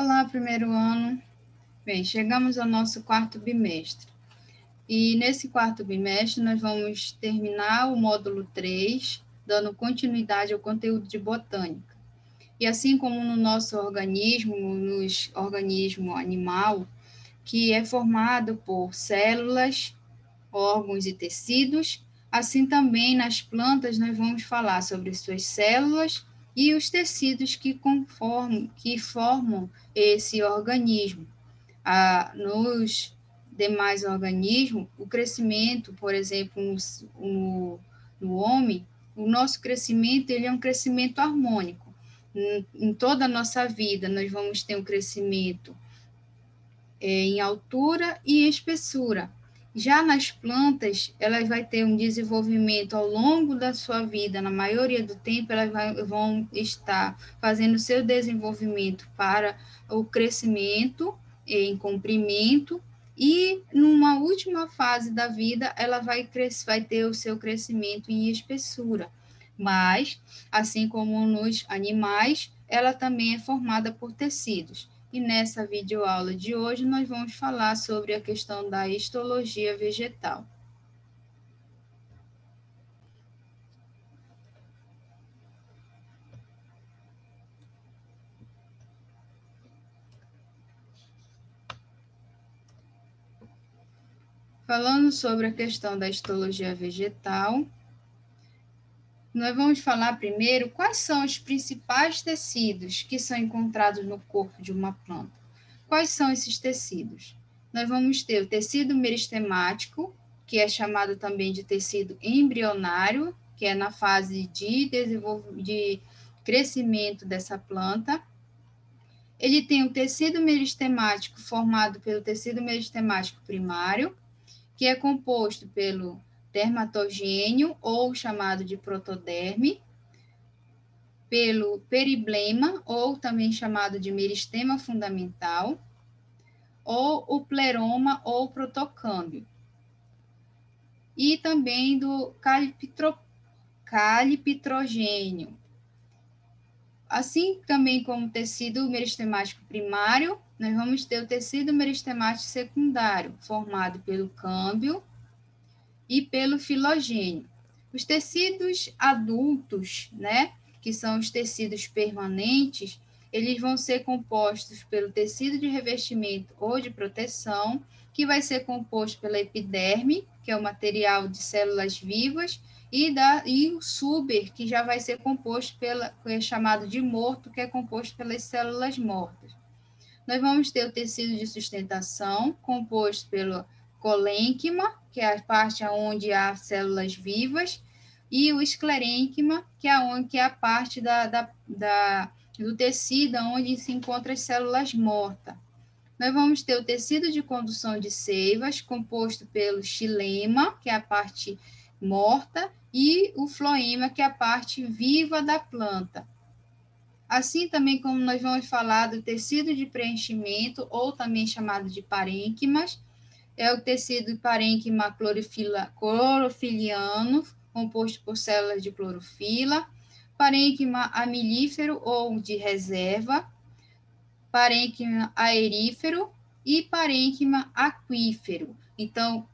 Olá, primeiro ano. Bem, chegamos ao nosso quarto bimestre. E nesse quarto bimestre nós vamos terminar o módulo 3, dando continuidade ao conteúdo de botânica. E assim como no nosso organismo, no organismo animal, que é formado por células, órgãos e tecidos, assim também nas plantas nós vamos falar sobre suas células e os tecidos que formam esse organismo. Nos demais organismos, o crescimento, por exemplo, no homem, o nosso crescimento ele é um crescimento harmônico. Em toda a nossa vida, nós vamos ter um crescimento em altura e espessura. Já nas plantas, elas vão ter um desenvolvimento ao longo da sua vida, na maioria do tempo, elas vão estar fazendo seu desenvolvimento para o crescimento em comprimento, e numa última fase da vida, ela vai ter o seu crescimento em espessura. Mas, assim como nos animais, ela também é formada por tecidos. E nessa videoaula de hoje, nós vamos falar sobre a questão da histologia vegetal. Falando sobre a questão da histologia vegetal, nós vamos falar primeiro quais são os principais tecidos que são encontrados no corpo de uma planta. Quais são esses tecidos? Nós vamos ter o tecido meristemático, que é chamado também de tecido embrionário, que é na fase de crescimento dessa planta. Ele tem o tecido meristemático formado pelo tecido meristemático primário, que é composto pelo dermatogênio, ou chamado de protoderme, pelo periblema, ou também chamado de meristema fundamental, ou o pleroma ou protocâmbio, e também do calipitrogênio. Assim também como o tecido meristemático primário, nós vamos ter o tecido meristemático secundário, formado pelo câmbio e pelo filogênio. Os tecidos adultos, né, que são os tecidos permanentes, eles vão ser compostos pelo tecido de revestimento ou de proteção, que vai ser composto pela epiderme, que é o material de células vivas, e o suber, que já vai ser composto que é chamado de morto, que é composto pelas células mortas. Nós vamos ter o tecido de sustentação, composto pelo colênquima, que é a parte onde há células vivas, e o esclerênquima, que é a parte do tecido onde se encontram as células mortas. Nós vamos ter o tecido de condução de seivas, composto pelo xilema, que é a parte morta, e o floema, que é a parte viva da planta. Assim também como nós vamos falar do tecido de preenchimento, ou também chamado de parênquimas, é o tecido parênquima clorofiliano, composto por células de clorofila, parênquima amilífero ou de reserva, parênquima aerífero e parênquima aquífero. Então,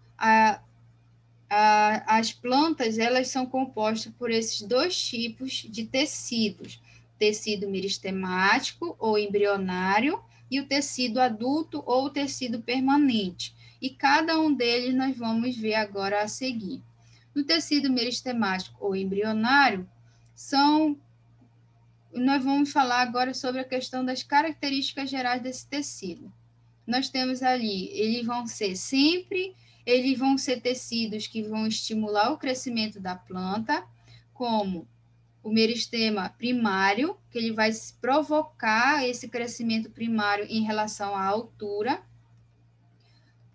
as plantas, elas são compostas por esses dois tipos de tecidos, tecido meristemático ou embrionário e o tecido adulto ou tecido permanente. E cada um deles nós vamos ver agora a seguir. No tecido meristemático ou embrionário, nós vamos falar agora sobre a questão das características gerais desse tecido. Nós temos ali, eles vão ser tecidos que vão estimular o crescimento da planta, como o meristema primário, que ele vai provocar esse crescimento primário em relação à altura.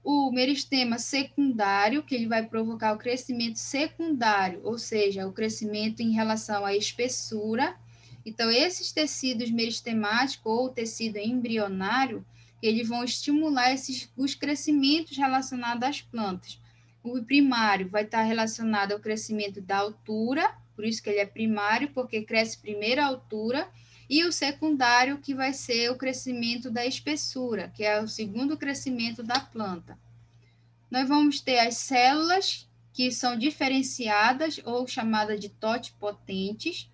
O meristema secundário, que ele vai provocar o crescimento secundário, ou seja, o crescimento em relação à espessura. Então, esses tecidos meristemáticos ou tecido embrionário, eles vão estimular os crescimentos relacionados às plantas. O primário vai estar relacionado ao crescimento da altura, por isso que ele é primário, porque cresce primeiro a altura, e o secundário, que vai ser o crescimento da espessura, que é o segundo crescimento da planta. Nós vamos ter as células, que são diferenciadas ou chamadas de totipotentes.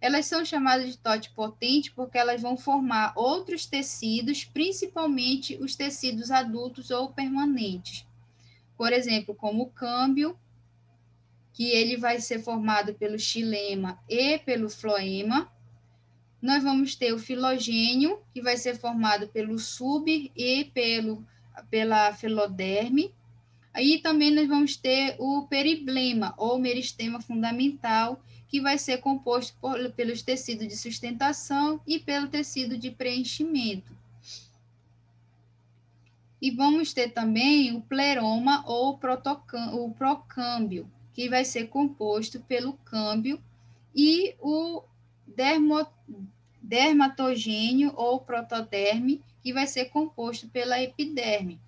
Elas são chamadas de totipotentes porque elas vão formar outros tecidos, principalmente os tecidos adultos ou permanentes. Por exemplo, como o câmbio, que ele vai ser formado pelo xilema e pelo floema. Nós vamos ter o filogênio, que vai ser formado pelo sub e pela filoderme. Aí também nós vamos ter o periblema, ou meristema fundamental, que vai ser composto pelos tecidos de sustentação e pelo tecido de preenchimento. E vamos ter também o pleroma ou o procâmbio, que vai ser composto pelo câmbio, e o dermatogênio ou protoderme, que vai ser composto pela epiderme.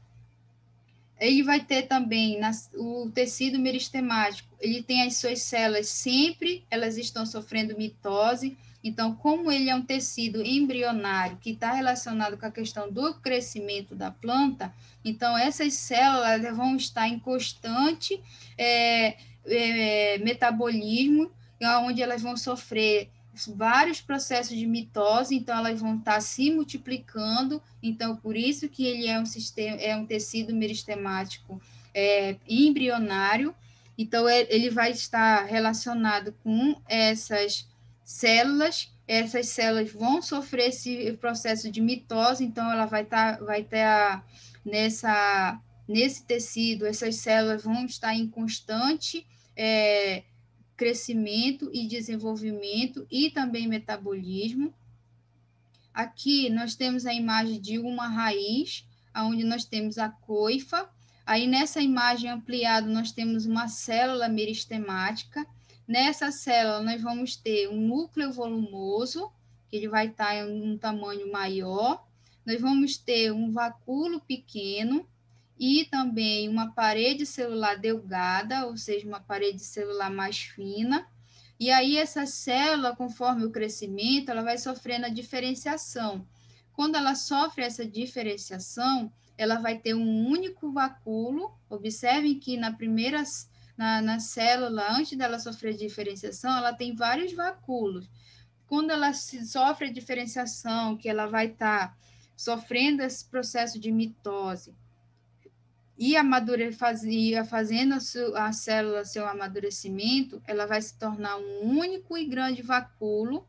Ele vai ter também o tecido meristemático, ele tem as suas células sempre, elas estão sofrendo mitose, então, como ele é um tecido embrionário que está relacionado com a questão do crescimento da planta, então essas células vão estar em constante metabolismo, onde elas vão sofrer vários processos de mitose, então elas vão estar se multiplicando, então por isso que ele é um tecido meristemático embrionário, então ele vai estar relacionado com essas células vão sofrer esse processo de mitose, então ela vai ter nesse tecido, essas células vão estar em constante crescimento e desenvolvimento e também metabolismo. Aqui nós temos a imagem de uma raiz, onde nós temos a coifa. Aí nessa imagem ampliada nós temos uma célula meristemática. Nessa célula nós vamos ter um núcleo volumoso, que ele vai estar em um tamanho maior. Nós vamos ter um vacúolo pequeno, e também uma parede celular delgada, ou seja, uma parede celular mais fina. E aí essa célula, conforme o crescimento, ela vai sofrendo a diferenciação. Quando ela sofre essa diferenciação, ela vai ter um único vacúolo. Observem que na célula, antes dela sofrer diferenciação, ela tem vários vacúolos. Quando ela sofre a diferenciação, que ela vai estar sofrendo esse processo de mitose, e fazendo a célula seu amadurecimento, ela vai se tornar um único e grande vacúolo.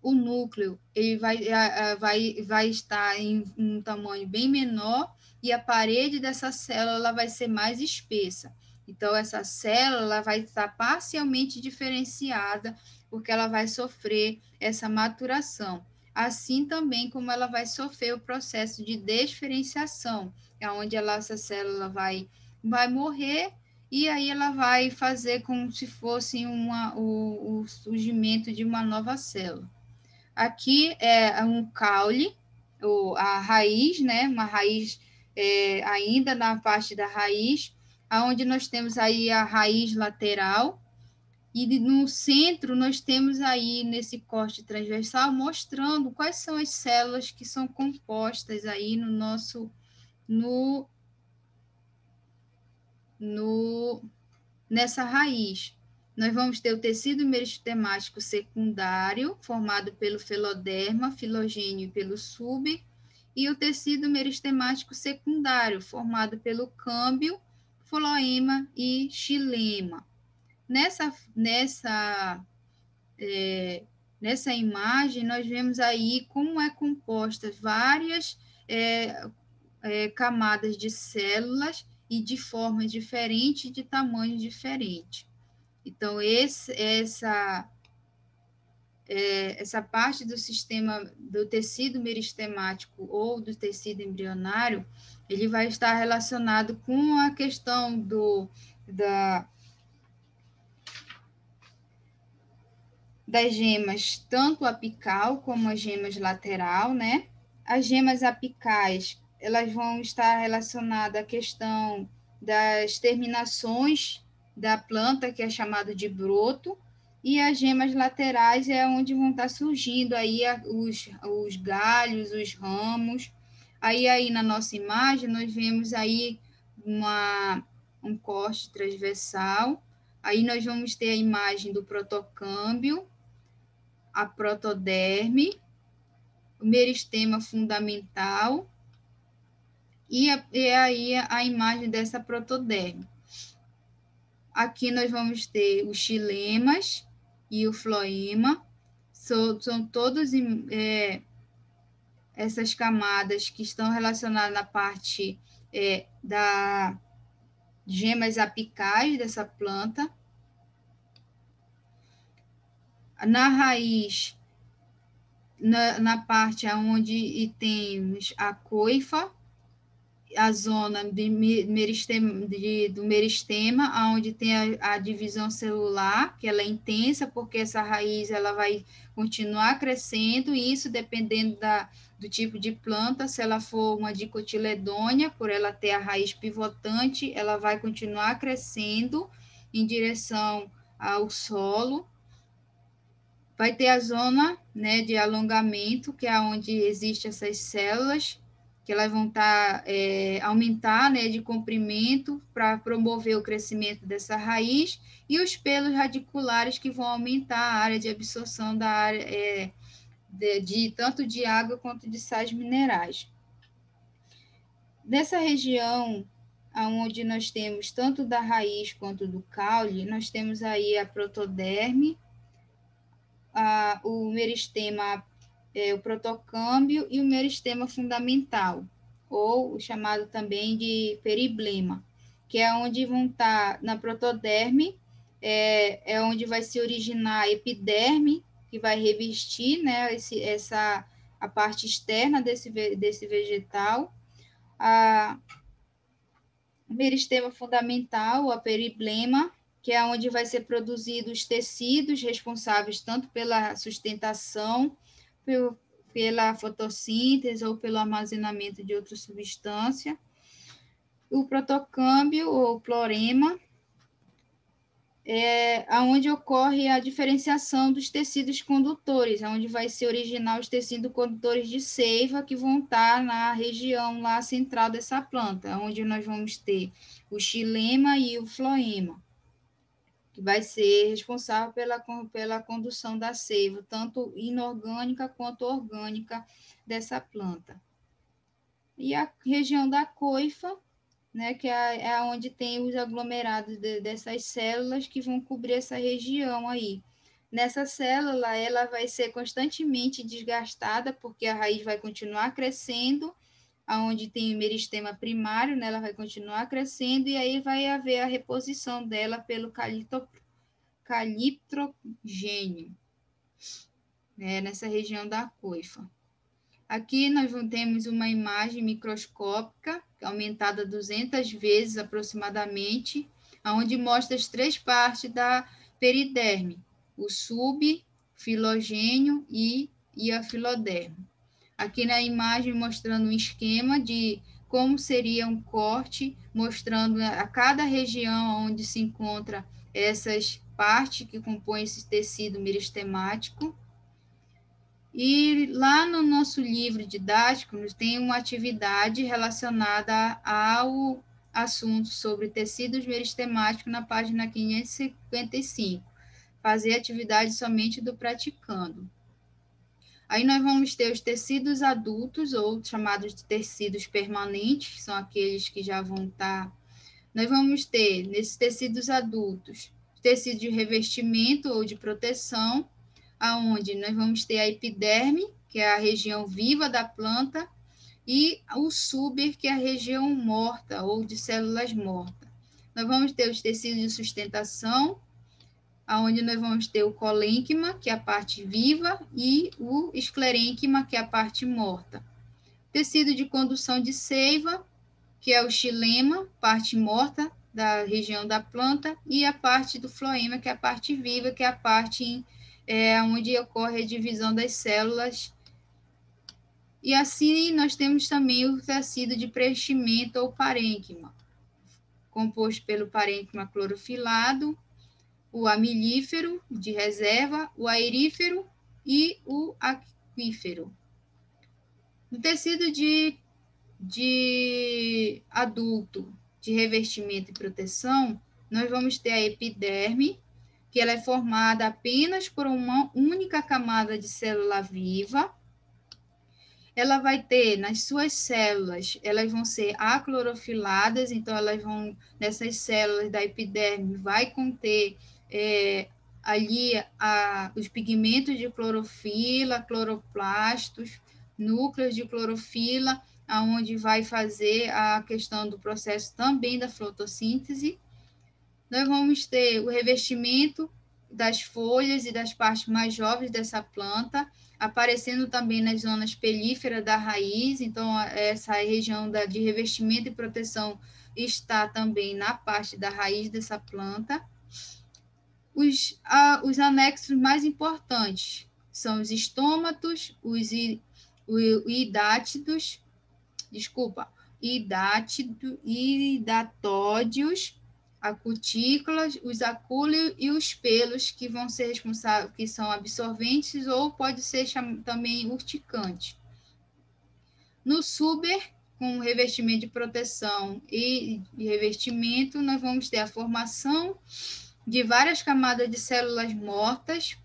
O núcleo ele vai estar em um tamanho bem menor, e a parede dessa célula vai ser mais espessa. Então, essa célula vai estar parcialmente diferenciada, porque ela vai sofrer essa maturação. Assim também como ela vai sofrer o processo de desdiferenciação, onde essa célula vai morrer, e aí ela vai fazer como se fosse o surgimento de uma nova célula. Aqui é um caule, a raiz, né? Uma raiz ainda na parte da raiz, onde nós temos aí a raiz lateral, e no centro nós temos aí nesse corte transversal mostrando quais são as células que são compostas aí nessa raiz. Nós vamos ter o tecido meristemático secundário, formado pelo filoderma, filogênio e pelo sub, e o tecido meristemático secundário, formado pelo câmbio, floema e xilema. Nessa imagem, nós vemos aí como é compostas várias camadas de células e de formas diferentes, de tamanhos diferentes. Então, essa parte do sistema do tecido meristemático ou do tecido embrionário, ele vai estar relacionado com a questão das gemas, tanto apical como as gemas lateral, né? As gemas apicais, elas vão estar relacionadas à questão das terminações da planta, que é chamado de broto. E as gemas laterais é onde vão estar surgindo aí os galhos, os ramos. Aí na nossa imagem, nós vemos aí um corte transversal. Aí nós vamos ter a imagem do protocâmbio, a protoderme, o meristema fundamental e aí a imagem dessa protoderme. Aqui nós vamos ter os xilemas e o floema, são todos essas camadas que estão relacionadas na parte da gemas apicais dessa planta. Na raiz, na parte onde temos a coifa, a zona do meristema, onde tem a divisão celular, que ela é intensa, porque essa raiz ela vai continuar crescendo, e isso dependendo do tipo de planta. Se ela for uma dicotiledônia, por ela ter a raiz pivotante, ela vai continuar crescendo em direção ao solo. Vai ter a zona, né, de alongamento, que é onde existem essas células, que elas vão aumentar, né, de comprimento para promover o crescimento dessa raiz, e os pelos radiculares que vão aumentar a área de absorção da área tanto de água quanto de sais minerais. Nessa região onde nós temos tanto da raiz quanto do caule, nós temos aí a protoderme, o meristema, o protocâmbio e o meristema fundamental, ou o chamado também de periblema, que é onde vão estar na protoderme, é onde vai se originar a epiderme, que vai revestir, né, a parte externa desse vegetal. O meristema fundamental, a periblema, que é onde vai ser produzido os tecidos responsáveis tanto pela sustentação, pela fotossíntese ou pelo armazenamento de outra substância. O protocâmbio ou plorema, onde ocorre a diferenciação dos tecidos condutores, onde vai se originar os tecidos condutores de seiva, que vão estar na região lá central dessa planta, onde nós vamos ter o xilema e o floema, que vai ser responsável pela condução da seiva, tanto inorgânica quanto orgânica dessa planta. E a região da coifa, né, que é onde tem os aglomerados dessas células que vão cobrir essa região aí. Nessa célula, ela vai ser constantemente desgastada, porque a raiz vai continuar crescendo, aonde tem o meristema primário, né, ela vai continuar crescendo, e aí vai haver a reposição dela pelo caliptrogênio, né, nessa região da coifa. Aqui nós temos uma imagem microscópica, aumentada 200 vezes aproximadamente, onde mostra as três partes da periderme, o subfilogênio e a filoderme. Aqui na imagem mostrando um esquema de como seria um corte, mostrando a cada região onde se encontra essas partes que compõem esse tecido meristemático. E lá no nosso livro didático, tem uma atividade relacionada ao assunto sobre tecidos meristemáticos na página 555. Fazer atividade somente do praticando. Aí nós vamos ter os tecidos adultos, ou chamados de tecidos permanentes, que são aqueles que já vão estar. Nós vamos ter, nesses tecidos adultos, tecido de revestimento ou de proteção, aonde nós vamos ter a epiderme, que é a região viva da planta, e o súber, que é a região morta ou de células mortas. Nós vamos ter os tecidos de sustentação, aonde nós vamos ter o colênquima, que é a parte viva, e o esclerênquima, que é a parte morta. Tecido de condução de seiva, que é o xilema, parte morta da região da planta, e a parte do floema, que é a parte viva, que é a parte onde ocorre a divisão das células. E assim nós temos também o tecido de preenchimento ou parênquima, composto pelo parênquima clorofilado, o amilífero de reserva, o aerífero e o aquífero. No tecido de adulto, de revestimento e proteção, nós vamos ter a epiderme, que ela é formada apenas por uma única camada de célula viva. Ela vai ter nas suas células, elas vão ser aclorofiladas, então elas vão, nessas células da epiderme, vai conter ali os pigmentos de clorofila, cloroplastos, núcleos de clorofila, aonde vai fazer a questão do processo também da fotossíntese. Nós vamos ter o revestimento das folhas e das partes mais jovens dessa planta, aparecendo também nas zonas pelíferas da raiz, então essa região de revestimento e proteção está também na parte da raiz dessa planta. Os anexos mais importantes são os estômatos, os hidatódios, a cutícula, os acúleos e os pelos, que vão ser responsáveis, que são absorventes ou pode ser também urticante. No suber, com revestimento de proteção e revestimento, nós vamos ter a formação de várias camadas de células mortas,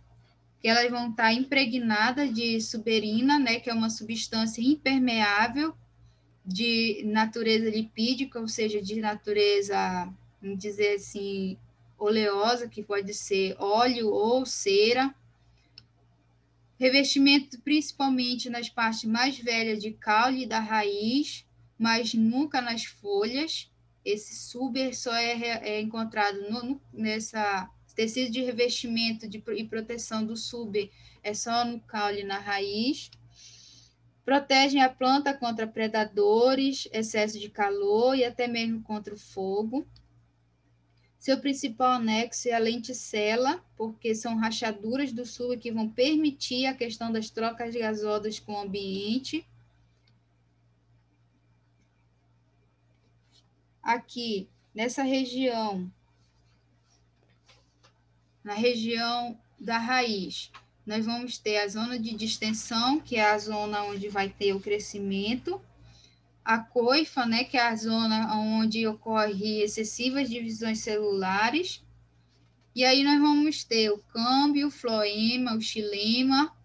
que elas vão estar impregnadas de suberina, né, que é uma substância impermeável de natureza lipídica, ou seja, de natureza, vamos dizer assim, oleosa, que pode ser óleo ou cera. Revestimento principalmente nas partes mais velhas de caule da raiz, mas nunca nas folhas. Esse suber só é encontrado nessa tecido de revestimento e proteção do suber, é só no caule na raiz. Protegem a planta contra predadores, excesso de calor e até mesmo contra o fogo. Seu principal anexo é a lenticela, porque são rachaduras do suber que vão permitir a questão das trocas gasosas com o ambiente. Aqui, nessa região, na região da raiz, nós vamos ter a zona de distensão, que é a zona onde vai ter o crescimento. A coifa, né, que é a zona onde ocorre excessivas divisões celulares. E aí nós vamos ter o câmbio, o floema, o xilema,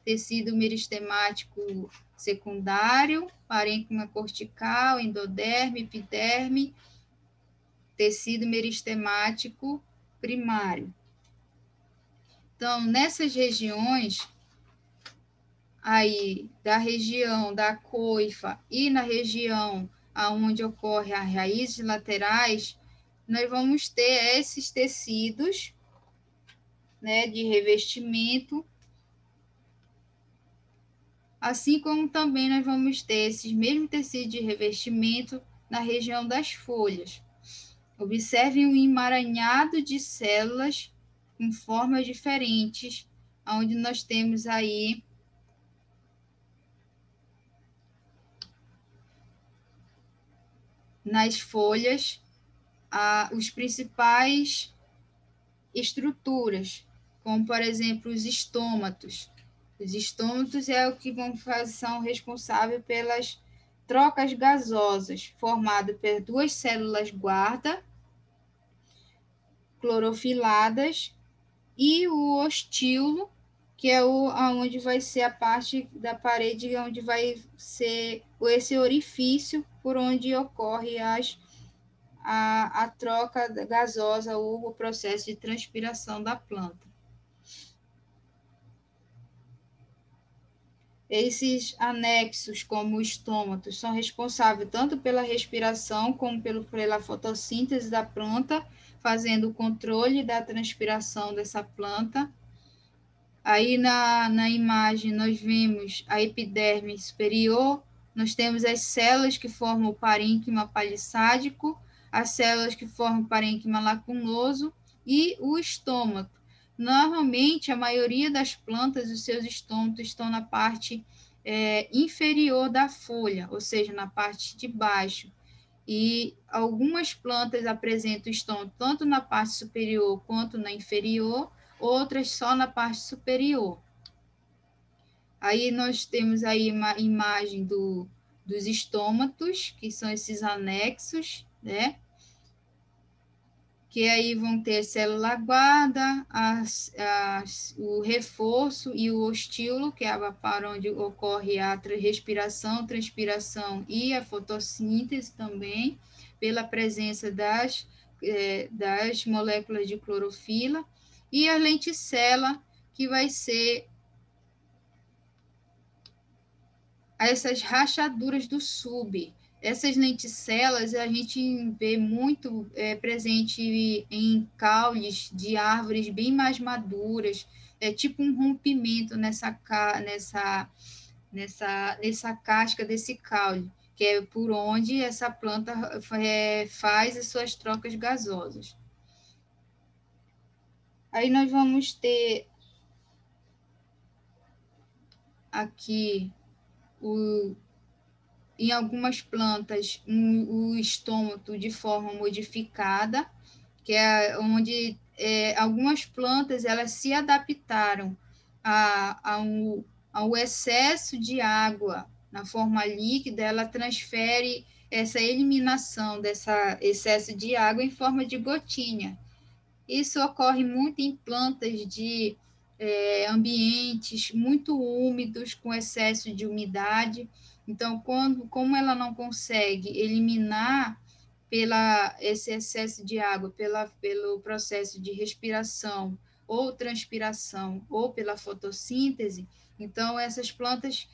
tecido meristemático secundário, parênquima cortical, endoderme, epiderme, tecido meristemático primário. Então, nessas regiões aí da região da coifa e na região aonde ocorre as raízes laterais, nós vamos ter esses tecidos, né, de revestimento, assim como também nós vamos ter esses mesmos tecidos de revestimento na região das folhas. Observem o emaranhado de células com formas diferentes, onde nós temos aí nas folhas os principais estruturas, como, por exemplo, os estômatos. Os estômatos é o que são responsáveis pelas trocas gasosas, formadas por duas células guarda, clorofiladas, e o ostíolo, que é onde vai ser a parte da parede onde vai ser esse orifício por onde ocorre a troca gasosa ou o processo de transpiração da planta. Esses anexos, como o estômato, são responsáveis tanto pela respiração como pela fotossíntese da planta, fazendo o controle da transpiração dessa planta. Aí na imagem nós vemos a epiderme superior, nós temos as células que formam o parênquima palissádico, as células que formam o parênquima lacunoso e o estômago. Normalmente, a maioria das plantas, os seus estômatos estão na parte inferior da folha, ou seja, na parte de baixo. E algumas plantas apresentam estômago tanto na parte superior quanto na inferior, outras só na parte superior. Aí nós temos aí uma imagem dos estômatos, que são esses anexos, né? Que aí vão ter célula guarda, o reforço e o ostíolo, que é para onde ocorre a respiração, transpiração e a fotossíntese também, pela presença das moléculas de clorofila, e a lenticela, que vai ser essas rachaduras do sub. Essas lenticelas a gente vê muito presente em caules de árvores bem mais maduras, é tipo um rompimento nessa casca desse caule, que é por onde essa planta faz as suas trocas gasosas. Aí nós vamos ter aqui em algumas plantas o estômago de forma modificada, que é onde algumas plantas elas se adaptaram ao excesso de água na forma líquida, ela transfere essa eliminação desse excesso de água em forma de gotinha. Isso ocorre muito em plantas de ambientes muito úmidos, com excesso de umidade. Então, como ela não consegue eliminar esse excesso de água pelo processo de respiração ou transpiração ou pela fotossíntese, então essas plantas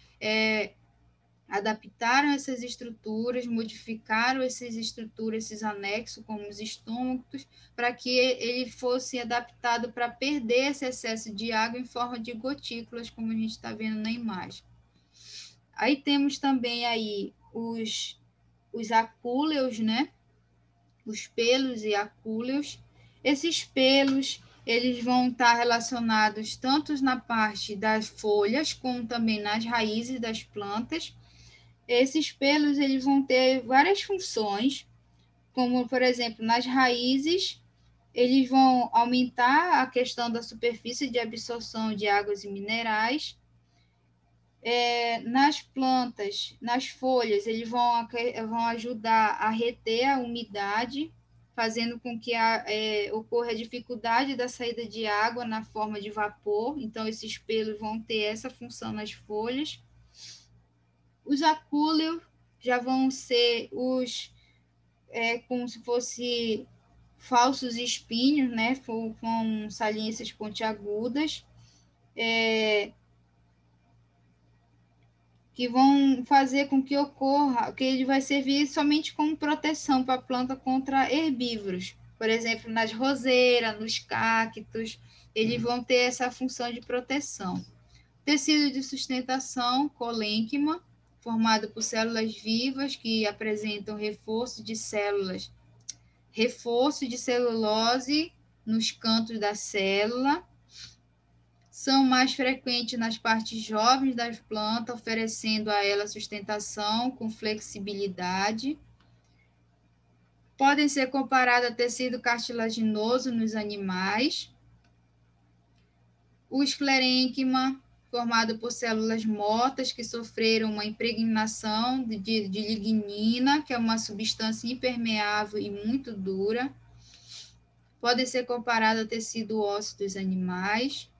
adaptaram essas estruturas, modificaram essas estruturas, esses anexos, como os estômagos, para que ele fosse adaptado para perder esse excesso de água em forma de gotículas, como a gente está vendo na imagem. Aí temos também aí os acúleos, né? Os pelos e acúleos. Esses pelos, eles vão estar relacionados tanto na parte das folhas, como também nas raízes das plantas. Esses pelos eles vão ter várias funções, como, por exemplo, nas raízes, eles vão aumentar a questão da superfície de absorção de águas e minerais. Nas plantas, nas folhas, eles vão ajudar a reter a umidade, fazendo com que ocorra a dificuldade da saída de água na forma de vapor. Então, esses pelos vão ter essa função nas folhas. Os acúleos já vão ser como se fosse falsos espinhos, né? Com saliências pontiagudas, que vão fazer com que ocorra, que ele vai servir somente como proteção para a planta contra herbívoros. Por exemplo, nas roseiras, nos cactos, eles vão ter essa função de proteção. Tecido de sustentação, colênquima, formado por células vivas que apresentam reforço de celulose nos cantos da célula. São mais frequentes nas partes jovens das plantas, oferecendo a ela sustentação com flexibilidade. Podem ser comparados a tecido cartilaginoso nos animais. O esclerênquima, formado por células mortas que sofreram uma impregnação de lignina, que é uma substância impermeável e muito dura. Pode ser comparado ao tecido ósseo dos animais.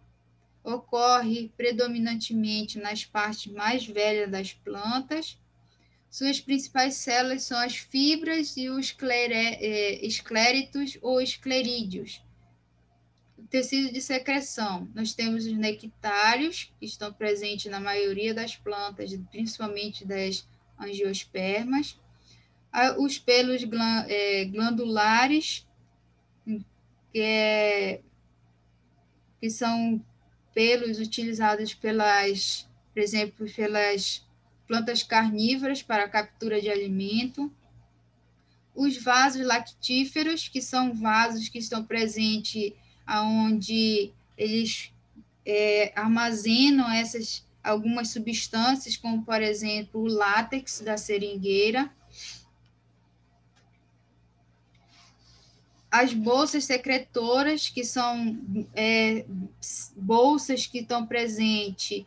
Ocorre predominantemente nas partes mais velhas das plantas. Suas principais células são as fibras e os escléritos ou esclerídeos. Tecido de secreção, nós temos os nectários, que estão presentes na maioria das plantas, principalmente das angiospermas. Os pelos glandulares, que são pelos utilizados por exemplo, pelas plantas carnívoras para a captura de alimento. Os vasos lactíferos, que são vasos que estão presentes onde eles armazenam algumas substâncias, como, por exemplo, o látex da seringueira. as bolsas secretoras, que são bolsas que estão presentes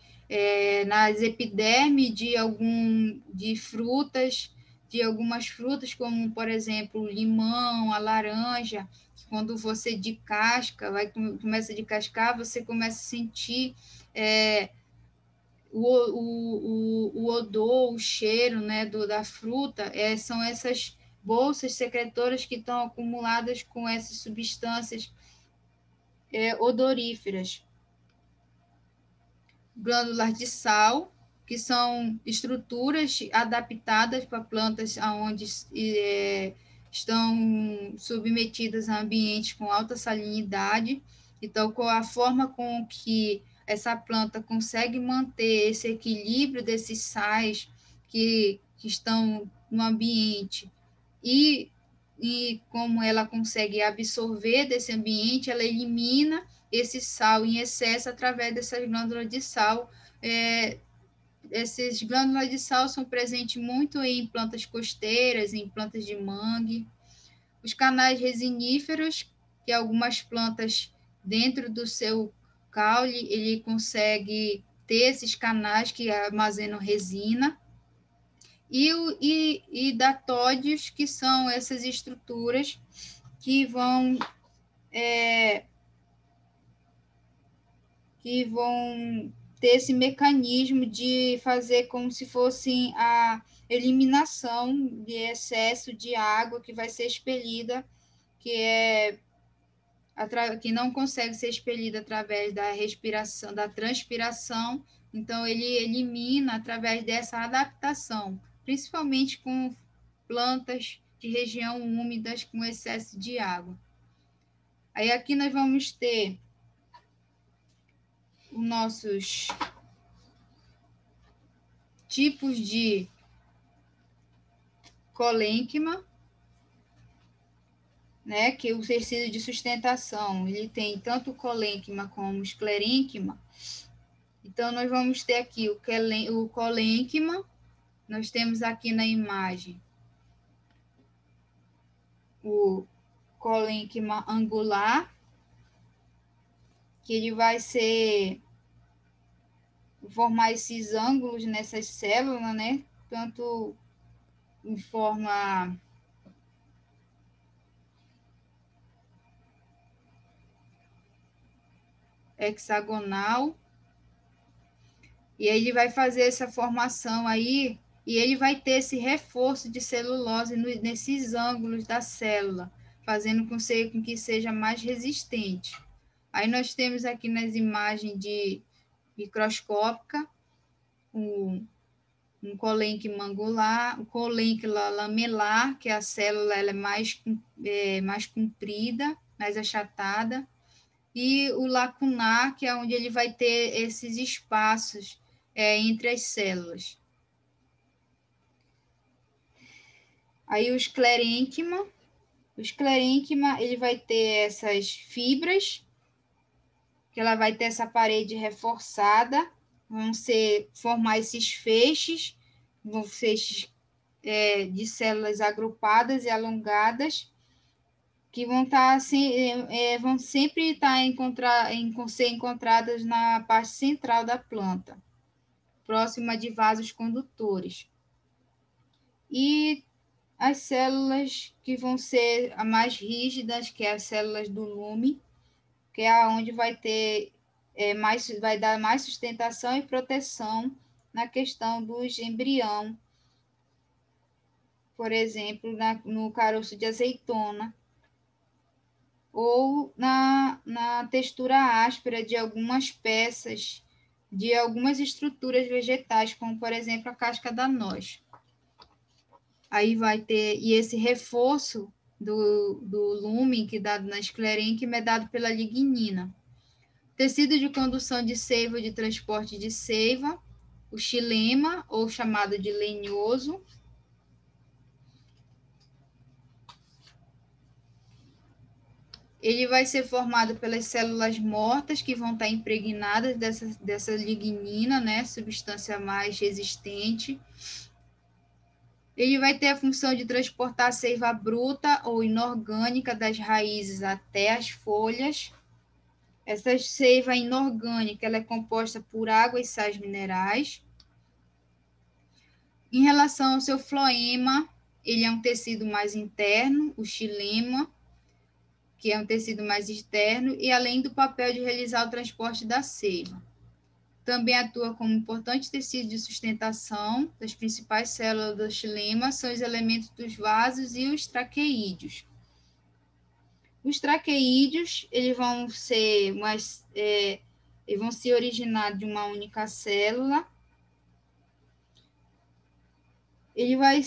nas epidermes de frutas, de algumas frutas, como, por exemplo, o limão, a laranja. Quando você descasca, começa a descascar, você começa a sentir o odor, o cheiro, né, da fruta. São essas bolsas secretoras que estão acumuladas com essas substâncias odoríferas. Glândulas de sal, que são estruturas adaptadas para plantas onde estão submetidas a ambientes com alta salinidade. Então, com a forma com que essa planta consegue manter esse equilíbrio desses sais que estão no ambiente e como ela consegue absorver desse ambiente, ela elimina esse sal em excesso através dessas glândulas de sal. Essas glândulas de sal são presentes muito em plantas costeiras, em plantas de mangue. Os canais resiníferos, que algumas plantas, dentro do seu caule, ele consegue ter esses canais que armazenam resina. E datóides, que são essas estruturas que vão ter esse mecanismo de fazer como se fosse a eliminação de excesso de água que vai ser expelida, que não consegue ser expelida através da respiração, da transpiração. Então, ele elimina através dessa adaptação, principalmente com plantas de região úmidas com excesso de água. Aí aqui nós vamos ter os nossos tipos de colênquima, né, que o tecido de sustentação, ele tem tanto colênquima como esclerênquima. Então, nós vamos ter aqui o colênquima, nós temos aqui na imagem o colênquima angular, que ele vai formar esses ângulos nessas células, né? Tanto em forma hexagonal, e aí ele vai fazer essa formação aí, e ele vai ter esse reforço de celulose nesses ângulos da célula, fazendo com que seja mais resistente. Aí nós temos aqui nas imagens microscópica um colênquima angular, o colênquima lamelar, que a célula ela é mais comprida, mais achatada, e o lacunar, que é onde ele vai ter esses espaços entre as células. Aí o esclerênquima ele vai ter essas fibras, que ela vai ter essa parede reforçada, formar esses feixes de células agrupadas e alongadas, que vão sempre ser encontradas na parte central da planta, próxima de vasos condutores. E as células que vão ser as mais rígidas, que é as células do lume, que é onde vai dar mais sustentação e proteção na questão dos embrião, por exemplo, no caroço de azeitona, ou na textura áspera de algumas peças, de algumas estruturas vegetais, como, por exemplo, a casca da noz. Aí vai ter, e esse reforço do lumen, que é dado na esclerênquima, é dado pela lignina. Tecido de condução de seiva, de transporte de seiva, o xilema, ou chamado de lenhoso. Ele vai ser formado pelas células mortas, que vão estar impregnadas dessa lignina, né, substância mais resistente. Ele vai ter a função de transportar a seiva bruta ou inorgânica das raízes até as folhas. Essa seiva inorgânica ela é composta por água e sais minerais. Em relação ao seu floema, ele é um tecido mais interno, o xilema, que é um tecido mais externo, e além do papel de realizar o transporte da seiva. Também atua como importante tecido de sustentação das principais células do xilema, são os elementos dos vasos e os traqueídeos. Os traqueídeos, eles vão se originar de uma única célula. Ele vai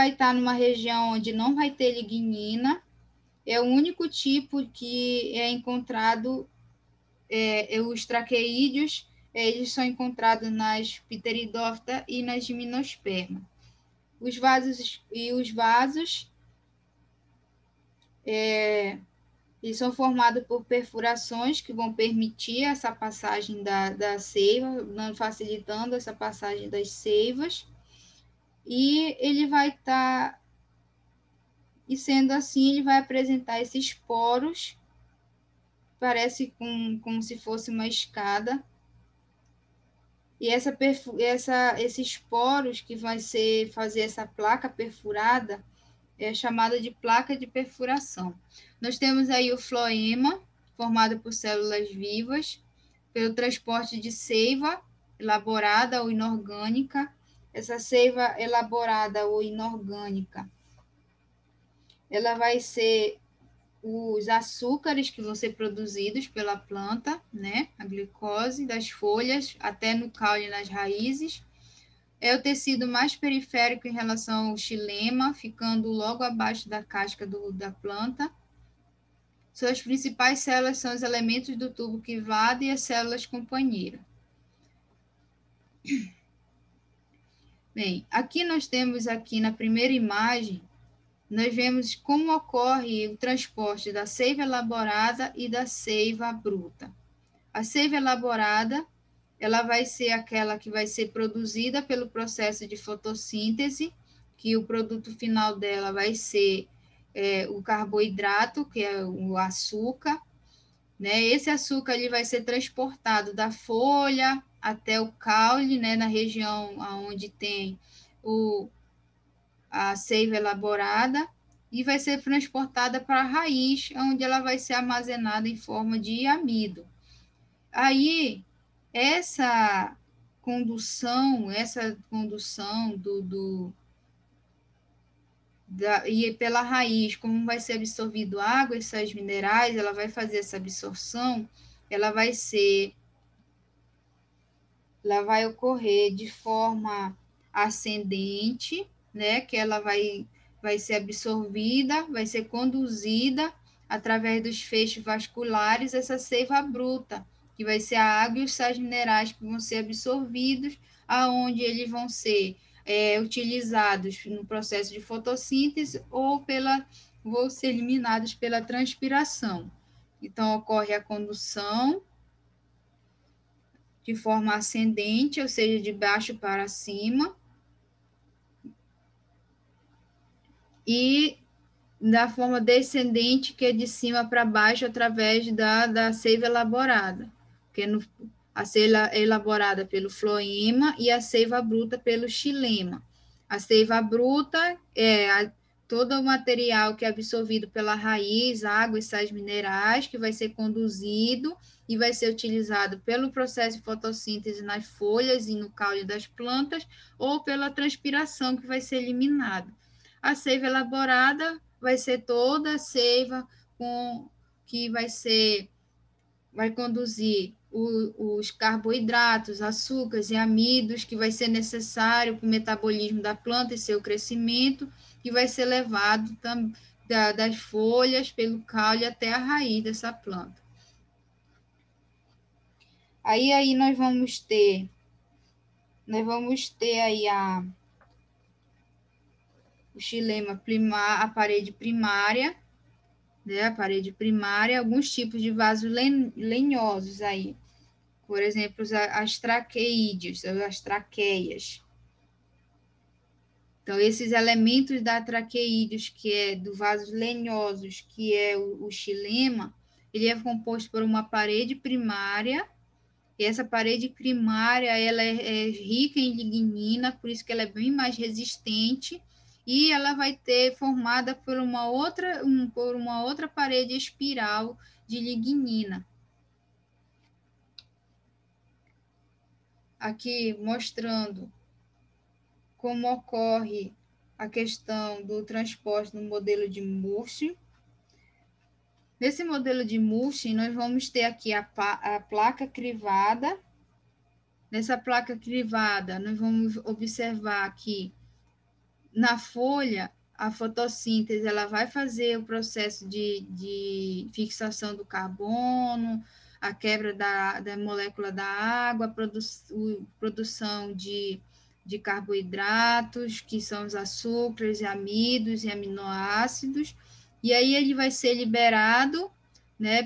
estar numa região onde não vai ter lignina. É o único tipo que é encontrado, os traqueídeos, eles são encontrados nas pteridófitas e nas gimnospermas. Os vasos eles são formados por perfurações que vão permitir essa passagem da seiva, facilitando essa passagem das seivas. E ele vai estar, e sendo assim, ele vai apresentar esses poros, parece como se fosse uma escada. E esses poros que vai fazer essa placa perfurada é chamada de placa de perfuração. Nós temos aí o floema, formado por células vivas, pelo transporte de seiva elaborada ou inorgânica. Essa seiva elaborada ou inorgânica, ela vai ser os açúcares que vão ser produzidos pela planta, né? A glicose das folhas até no caule e nas raízes. É o tecido mais periférico em relação ao xilema, ficando logo abaixo da casca da planta. Suas principais células são os elementos do tubo quivado e as células companheiras. Bem, aqui nós temos aqui na primeira imagem, nós vemos como ocorre o transporte da seiva elaborada e da seiva bruta. A seiva elaborada, ela vai ser aquela que vai ser produzida pelo processo de fotossíntese, que o produto final dela vai ser o carboidrato, que é o açúcar, né? Esse açúcar ele vai ser transportado da folha até o caule, né? Na região onde tem a seiva elaborada, e vai ser transportada para a raiz, onde ela vai ser armazenada em forma de amido. Aí, essa condução e pela raiz, como vai ser absorvido água e sais minerais, ela vai fazer essa absorção, ela vai ocorrer de forma ascendente, né? Que ela vai ser absorvida, vai ser conduzida através dos feixes vasculares, essa seiva bruta, que vai ser a água e os sais minerais que vão ser absorvidos, aonde eles vão ser utilizados no processo de fotossíntese ou vão ser eliminados pela transpiração. Então, ocorre a condução de forma ascendente, ou seja, de baixo para cima, e da forma descendente, que é de cima para baixo, através da seiva elaborada, porque a seiva é elaborada pelo floema e a seiva bruta pelo xilema. A seiva bruta é todo o material que é absorvido pela raiz, água e sais minerais, que vai ser conduzido e vai ser utilizado pelo processo de fotossíntese nas folhas e no caule das plantas, ou pela transpiração, que vai ser eliminado. A seiva elaborada vai ser toda a seiva que vai conduzir os carboidratos, açúcares e amidos, que vai ser necessário para o metabolismo da planta e seu crescimento, que vai ser levado das folhas pelo caule até a raiz dessa planta. Aí nós vamos ter aí o xilema a parede primária, né? A parede primária, alguns tipos de vasos lenhosos aí. Por exemplo, as traqueídeos, as traqueias. Então, esses elementos da traqueídeos, que é do vasos lenhosos, que é o xilema, ele é composto por uma parede primária, e essa parede primária ela é rica em lignina, por isso que ela é bem mais resistente, e ela vai ter formada por uma outra parede espiral de lignina. Aqui mostrando como ocorre a questão do transporte no modelo de Murphy. Nesse modelo de Murphy, nós vamos ter aqui a placa crivada. Nessa placa crivada, nós vamos observar que na folha, a fotossíntese ela vai fazer o processo de fixação do carbono, a quebra da molécula da água, produção de carboidratos, que são os açúcares, amidos e aminoácidos, e aí ele vai ser liberado, né,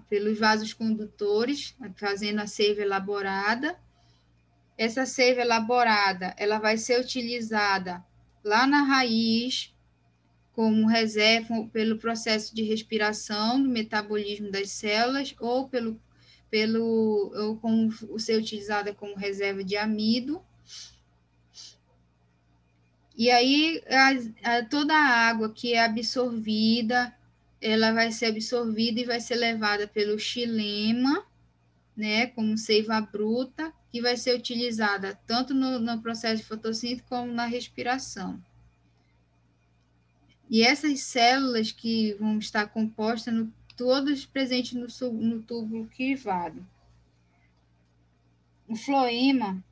pelos vasos condutores, fazendo a seiva elaborada. Essa seiva elaborada, ela vai ser utilizada lá na raiz, como reserva pelo processo de respiração, do metabolismo das células, ou como ser utilizada como reserva de amido. E aí, toda a água que é absorvida, ela vai ser absorvida e vai ser levada pelo xilema, né, como seiva bruta, que vai ser utilizada tanto no processo de fotossíntese como na respiração. E essas células que vão estar compostas, todas presentes no túbulo crivado. O floema,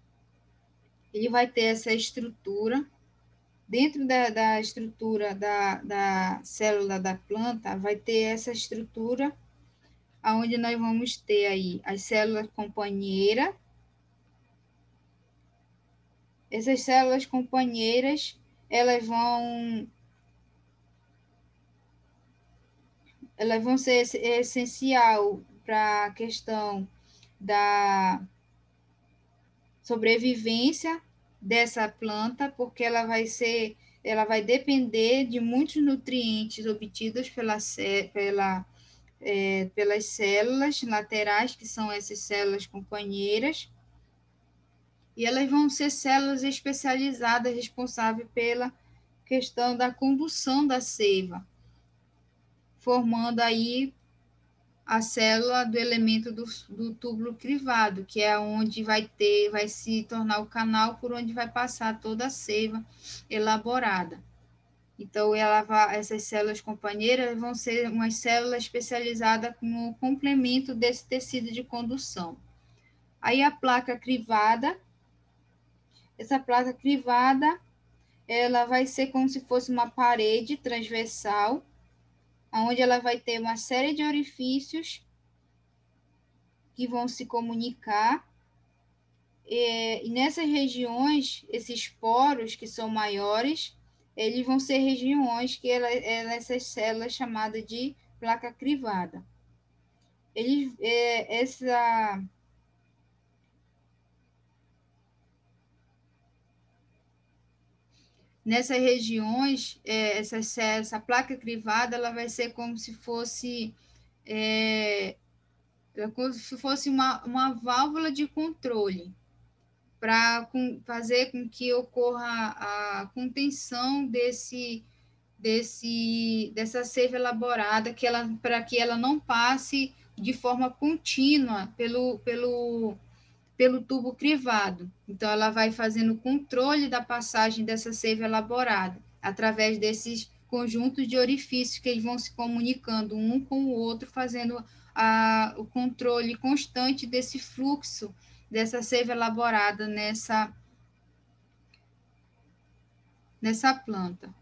ele vai ter essa estrutura. Dentro da estrutura da célula da planta, vai ter essa estrutura, onde nós vamos ter aí as células companheiras. Essas células companheiras, elas vão ser essencial para a questão da sobrevivência dessa planta, porque ela vai depender de muitos nutrientes obtidos pelas células laterais, que são essas células companheiras, e elas vão ser células especializadas responsáveis pela questão da condução da seiva, formando aí a célula do elemento do túbulo crivado, que é onde vai se tornar o canal por onde vai passar toda a seiva elaborada. Então, essas células companheiras vão ser uma célula especializada como complemento desse tecido de condução. Aí a placa crivada, essa placa crivada, ela vai ser como se fosse uma parede transversal, onde ela vai ter uma série de orifícios que vão se comunicar, e nessas regiões, esses poros que são maiores, eles vão ser regiões que essas células chamadas de placa crivada. Nessas regiões, essa placa crivada, ela vai ser como se fosse uma válvula de controle para fazer com que ocorra a contenção dessa seiva elaborada, para que ela não passe de forma contínua pelo tubo crivado. Então, ela vai fazendo o controle da passagem dessa seiva elaborada, através desses conjuntos de orifícios que eles vão se comunicando um com o outro, fazendo o controle constante desse fluxo dessa seiva elaborada nessa planta.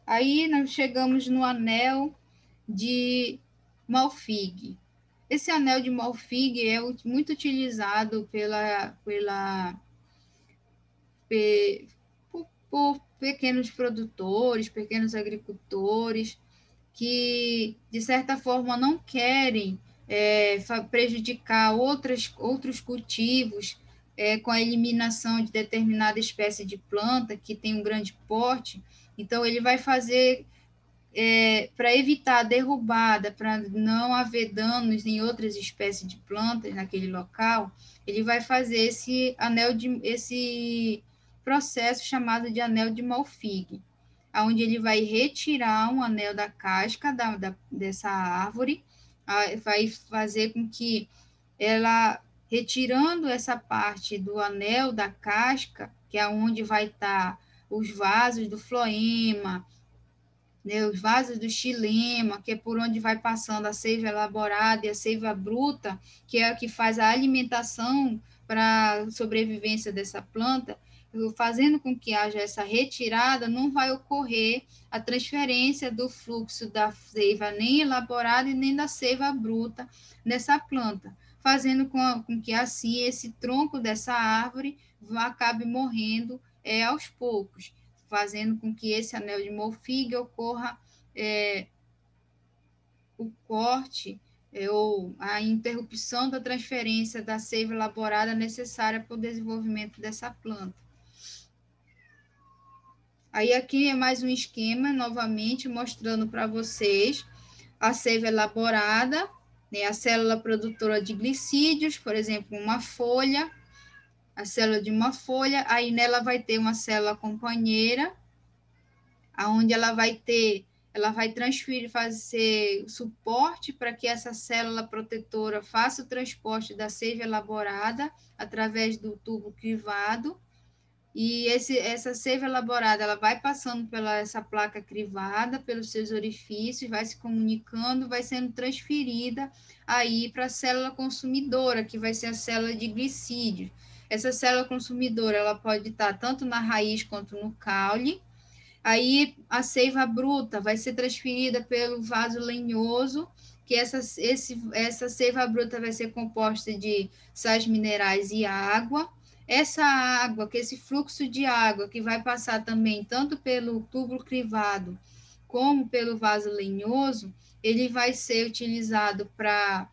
Aí nós chegamos no anel de Malfig. Esse anel de Malfig é muito utilizado por pequenos produtores, pequenos agricultores, que, de certa forma, não querem prejudicar outros cultivos, com a eliminação de determinada espécie de planta que tem um grande porte. Então, ele vai fazer, para evitar a derrubada, para não haver danos em outras espécies de plantas naquele local, ele vai fazer esse processo chamado de anel de Malfig, onde ele vai retirar um anel da casca dessa árvore, vai fazer com que ela, retirando essa parte do anel da casca, que é onde vai estar os vasos do floema, né, os vasos do xilema, que é por onde vai passando a seiva elaborada e a seiva bruta, que é a que faz a alimentação para a sobrevivência dessa planta, fazendo com que haja essa retirada, não vai ocorrer a transferência do fluxo da seiva nem elaborada e nem da seiva bruta nessa planta, fazendo com que assim esse tronco dessa árvore acabe morrendo aos poucos, fazendo com que esse anel de Malfig ocorra o corte ou a interrupção da transferência da seiva elaborada necessária para o desenvolvimento dessa planta. Aí aqui é mais um esquema, novamente, mostrando para vocês a seiva elaborada, né, a célula produtora de glicídios, por exemplo, uma folha, a célula de uma folha, aí nela vai ter uma célula companheira, onde ela vai transferir, fazer suporte para que essa célula protetora faça o transporte da seiva elaborada através do tubo crivado, e essa seiva elaborada, ela vai passando pela essa placa crivada, pelos seus orifícios, vai se comunicando, vai sendo transferida aí para a célula consumidora, que vai ser a célula de glicídio. Essa célula consumidora, ela pode estar tanto na raiz quanto no caule. Aí a seiva bruta vai ser transferida pelo vaso lenhoso, que essa seiva bruta vai ser composta de sais minerais e água. Essa água, que esse fluxo de água que vai passar também tanto pelo tubo crivado como pelo vaso lenhoso, ele vai ser utilizado para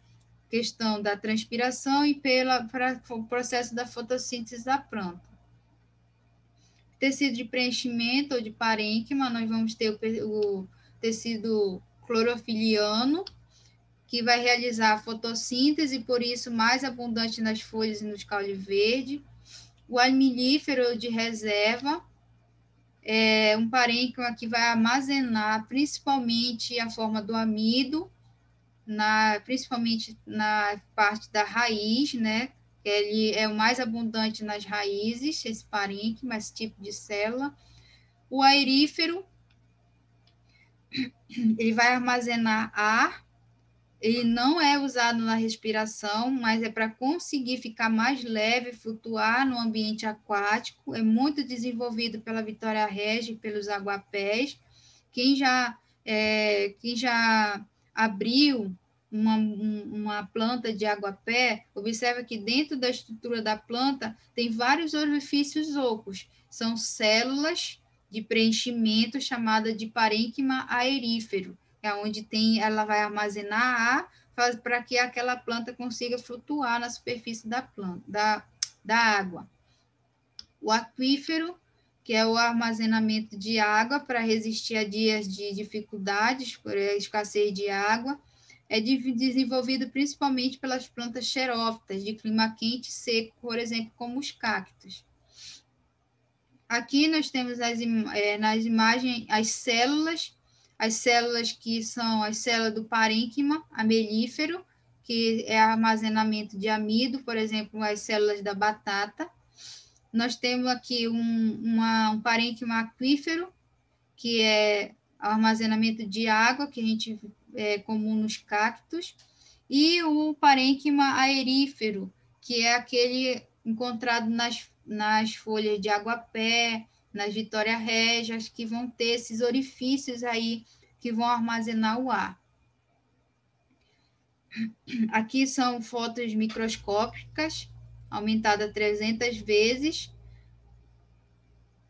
questão da transpiração e para o processo da fotossíntese da planta. Tecido de preenchimento ou de parênquima, nós vamos ter o tecido clorofiliano, que vai realizar a fotossíntese, por isso mais abundante nas folhas e nos caule verde. O amilífero de reserva, é um parênquima que vai armazenar principalmente a forma do amido, principalmente na parte da raiz, né? Ele é o mais abundante nas raízes, esse parênquima, esse tipo de célula. O aerífero, ele vai armazenar ar, ele não é usado na respiração, mas é para conseguir ficar mais leve, flutuar no ambiente aquático, é muito desenvolvido pela Vitória Regia e pelos aguapés. Quem já abriu uma planta de aguapé, observa que dentro da estrutura da planta tem vários orifícios ocos, são células de preenchimento chamada de parênquima aerífero, é onde ela vai armazenar ar para que aquela planta consiga flutuar na superfície da água. O aquífero, que é o armazenamento de água para resistir a dias de dificuldades por escassez de água, é desenvolvido principalmente pelas plantas xerófitas de clima quente e seco, por exemplo, como os cactos. Aqui nós temos nas imagens as células que são as células do parênquima amelífero, que é armazenamento de amido, por exemplo, as células da batata. Nós temos aqui um parênquima aquífero, que é armazenamento de água, que é comum nos cactos, e o parênquima aerífero, que é aquele encontrado nas folhas de aguapé, nas Vitória Régias, que vão ter esses orifícios aí que vão armazenar o ar. Aqui são fotos microscópicas, aumentada 300 vezes.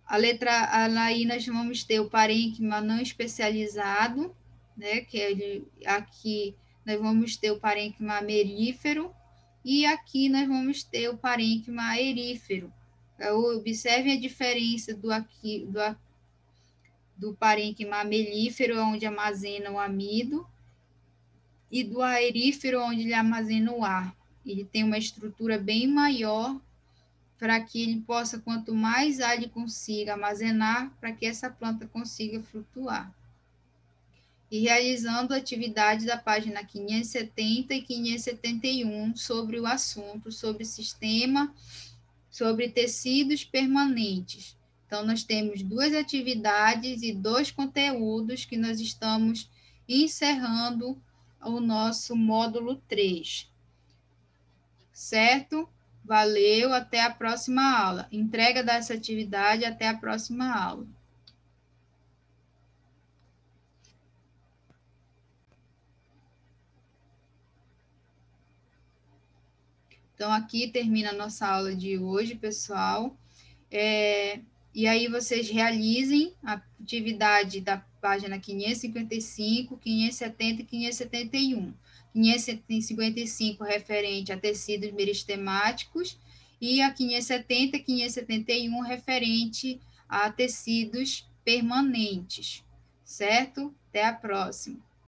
Aí nós vamos ter o parênquima não especializado, né, que aqui nós vamos ter o parênquima merífero, e aqui nós vamos ter o parênquima aerífero. Observem a diferença do parênquima melífero, onde armazena o amido, e do aerífero, onde ele armazena o ar. Ele tem uma estrutura bem maior para que ele possa, quanto mais ar ele consiga armazenar, para que essa planta consiga flutuar. E realizando a atividade da página 570 e 571 sobre o assunto, sobre sistema, sobre tecidos permanentes. Então, nós temos 2 atividades e 2 conteúdos que nós estamos encerrando o nosso módulo 3. Certo? Valeu, até a próxima aula. Entrega dessa atividade até a próxima aula. Então, aqui termina a nossa aula de hoje, pessoal. E aí vocês realizem a atividade da página 555, 570 e 571. 555 referente a tecidos meristemáticos e a 570 e 571 referente a tecidos permanentes, certo? Até a próxima.